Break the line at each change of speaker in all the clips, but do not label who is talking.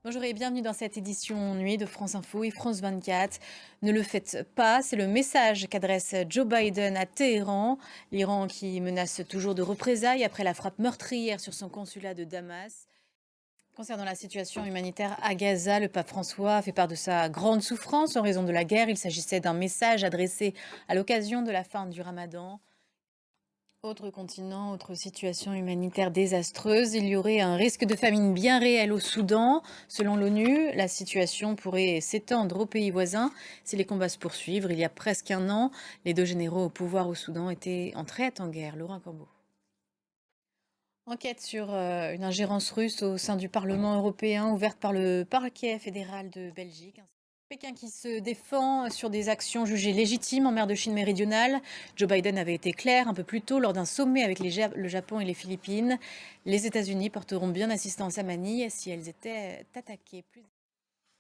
Bonjour et bienvenue dans cette édition nuit de France Info et France 24. Ne le faites pas, c'est le message qu'adresse Joe Biden à Téhéran, l'Iran qui menace toujours de représailles après la frappe meurtrière sur son consulat de Damas. Concernant la situation humanitaire à Gaza, le pape François fait part de sa grande souffrance en raison de la guerre. Il s'agissait d'un message adressé à l'occasion de la fin du Ramadan. Autre continent, autre situation humanitaire désastreuse, il y aurait un risque de famine bien réel au Soudan. Selon l'ONU, la situation pourrait s'étendre aux pays voisins si les combats se poursuivent. Il y a presque un an, les deux généraux au pouvoir au Soudan étaient entrés en guerre. Laurent Corbeau. Enquête sur une ingérence russe au sein du Parlement européen ouverte par le parquet fédéral de Belgique. Pékin qui se défend sur des actions jugées légitimes en mer de Chine méridionale. Joe Biden avait été clair un peu plus tôt lors d'un sommet avec le Japon et les Philippines. Les États-Unis porteront bien assistance à Manille si elles étaient attaquées.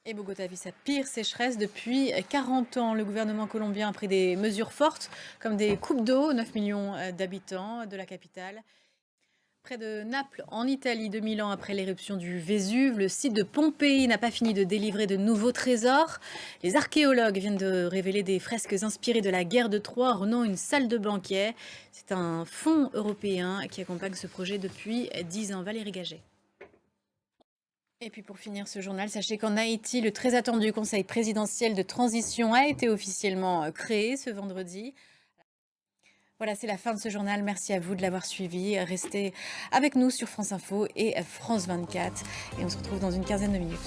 Et Bogota vit sa pire sécheresse depuis 40 ans. Le gouvernement colombien a pris des mesures fortes comme des coupes d'eau, 9 millions d'habitants de la capitale. Près de Naples, en Italie, 2000 ans après l'éruption du Vésuve, le site de Pompéi n'a pas fini de délivrer de nouveaux trésors. Les archéologues viennent de révéler des fresques inspirées de la guerre de Troie ornant une salle de banquet. C'est un fonds européen qui accompagne ce projet depuis 10 ans. Valérie Gaget. Et puis pour finir ce journal, sachez qu'en Haïti, le très attendu Conseil présidentiel de transition a été officiellement créé ce vendredi. Voilà, c'est la fin de ce journal. Merci à vous de l'avoir suivi. Restez avec nous sur France Info et France 24. Et on se retrouve dans une quinzaine de minutes.